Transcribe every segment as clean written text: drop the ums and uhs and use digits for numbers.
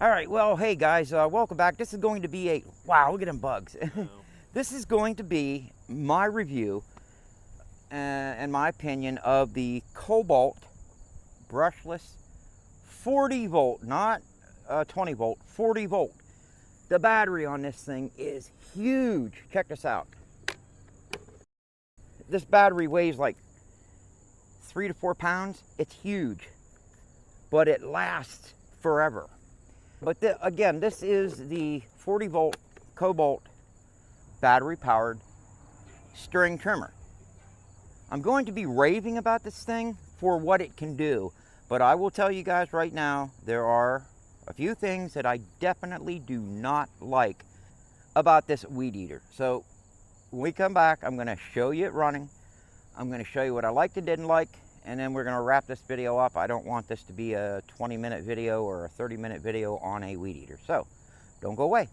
All right, well, hey guys, welcome back. This is going to be a, wow, look at them bugs. This is going to be my review and my opinion of the Kobalt brushless 40 volt, not 20 volt, 40 volt. The battery on this thing is huge. Check this out. This battery weighs like 3 to 4 pounds. It's huge, but it lasts forever. But again, this is the 40 volt Kobalt battery powered string trimmer. I'm going to be raving about this thing for what it can do, but I will tell you guys right now, there are a few things that I definitely do not like about this weed eater. So when we come back, I'm going to show you it running. I'm going to show you what I liked and didn't like, and then we're going to wrap this video up. I don't want this to be a 20-minute video or a 30-minute video on a weed eater. So don't go away.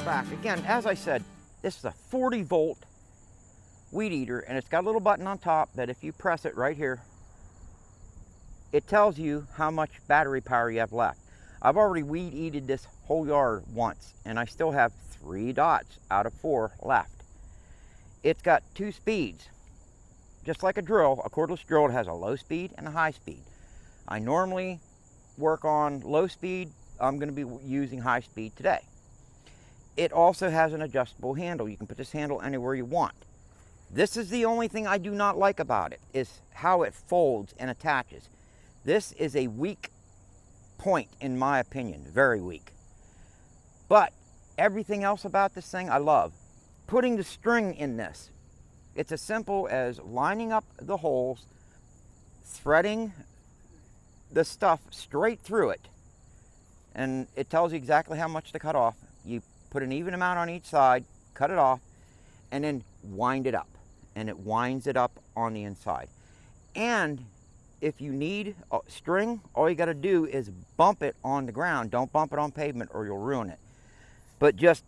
Back again, as I said, this is a 40 volt weed eater, and it's got a little button on top that if you press it right here, it tells you how much battery power you have left. I've already weed eated this whole yard once, and I still have 3 dots out of 4 left. It's got 2 speeds, just like a drill. A cordless drill, it has a low speed and a high speed. I normally work on low speed. I'm going to be using high speed today. It also has an adjustable handle. You can put this handle anywhere you want. This is the only thing I do not like about it, is how it folds and attaches. This is a weak point in my opinion, very weak. But everything else about this thing I love. Putting the string in this, it's as simple as lining up the holes, threading the stuff straight through it, and it tells you exactly how much to cut off. You put an even amount on each side, cut it off, and then wind it up. And it winds it up on the inside. And if you need a string, all you got to do is bump it on the ground. Don't bump it on pavement or you'll ruin it. But just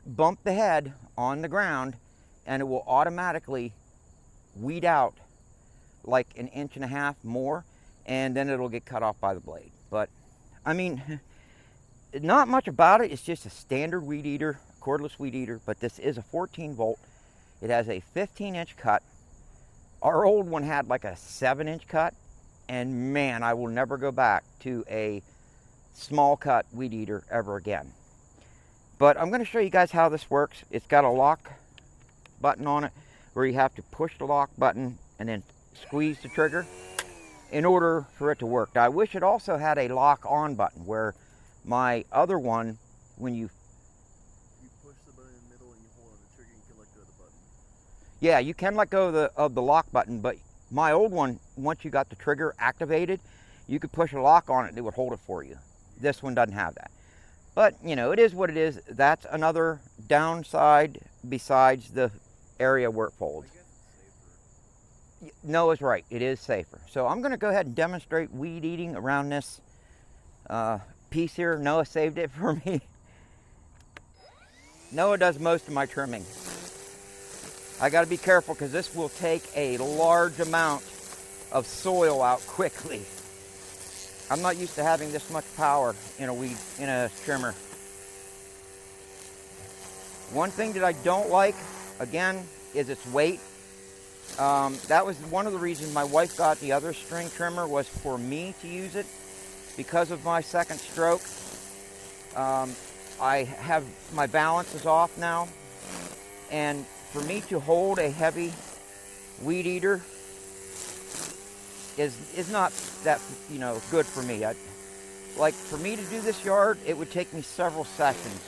bump the head on the ground and it will automatically weed out like 1.5 inches more, and then it'll get cut off by the blade. But I mean, not much about it. It's just a standard weed eater, cordless weed eater, but this is a 14 volt. It has a 15-inch cut. Our old one had like a 7-inch cut, and man, I will never go back to a small cut weed eater ever again. But I'm going to show you guys how this works. It's got a lock button on it where you have to push the lock button and then squeeze the trigger in order for it to work. Now, I wish it also had a lock on button where my other one, when you push the button in the middle and you hold on the trigger, you can let go of the button. Yeah, you can let go of the lock button, but my old one, once you got the trigger activated, you could push a lock on it and it would hold it for you. This one doesn't have that. But, you know, it is what it is. That's another downside besides the area where it folds. I guess it's safer. Noah's right, it is safer. So I'm going to go ahead and demonstrate weed eating around this piece here. Noah saved it for me. Noah does most of my trimming. I got to be careful because this will take a large amount of soil out quickly. I'm not used to having this much power in a trimmer. One thing that I don't like, again, is its weight. That was one of the reasons my wife got the other string trimmer, was for me to use it. Because of my second stroke, I have, my balance is off now, and for me to hold a heavy weed eater is not that, you know, good for me. Like, for me to do this yard, it would take me several sessions.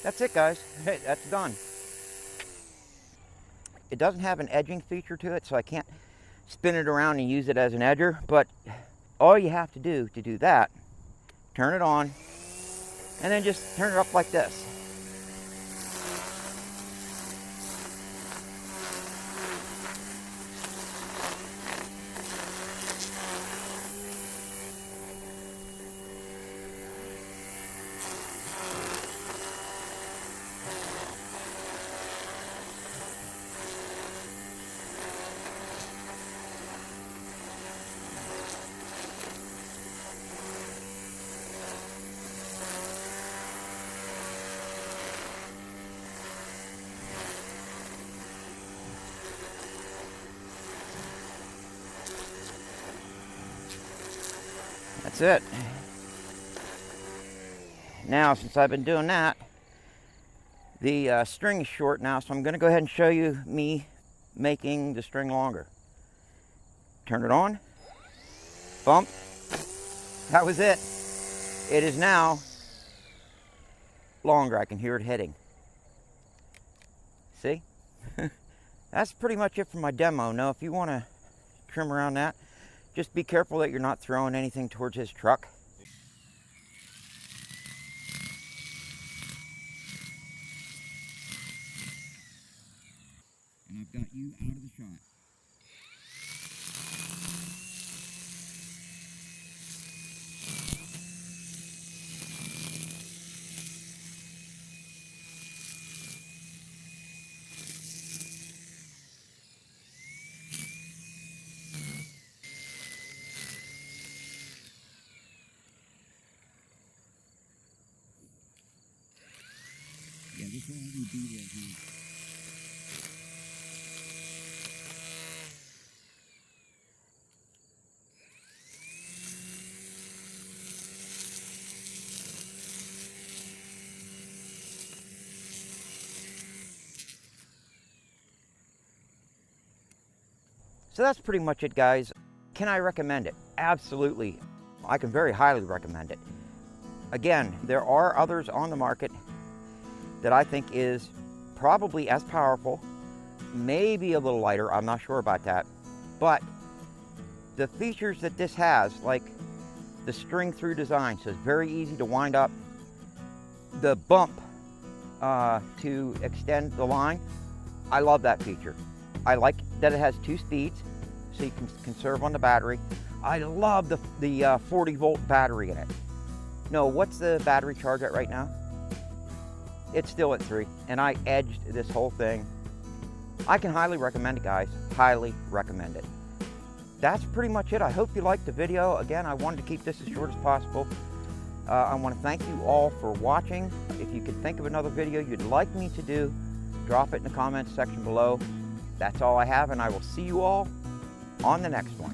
That's it, guys. Hey, that's done. It doesn't have an edging feature to it, so I can't spin it around and use it as an edger, but all you have to do that, turn it on, and then just turn it up like this. that's it. Now, since I've been doing that, the string is short now, so I'm going to go ahead and show you me making the string longer. Turn it on. Bump. That was it. It is now longer. I can hear it hitting. See? That's pretty much it for my demo. Now, if you want to trim around that, just be careful that you're not throwing anything towards his truck. And I've got you out of the shot. Yeah, this will only be right here. So that's pretty much it, guys. Can I recommend it? Absolutely. I can very highly recommend it. Again, there are others on the market that I think is probably as powerful, maybe a little lighter, I'm not sure about that. But the features that this has, like the string through design, so it's very easy to wind up, the bump to extend the line, I love that feature. I like that it has 2 speeds, so you can conserve on the battery. I love the 40 volt battery in it. No, what's the battery charge at right now? It's still at 3, and I edged this whole thing. I can highly recommend it, guys. Highly recommend it. That's pretty much it. I hope you liked the video. Again, I wanted to keep this as short as possible. I want to thank you all for watching. If you could think of another video you'd like me to do, drop it in the comments section below. That's all I have, and I will see you all on the next one.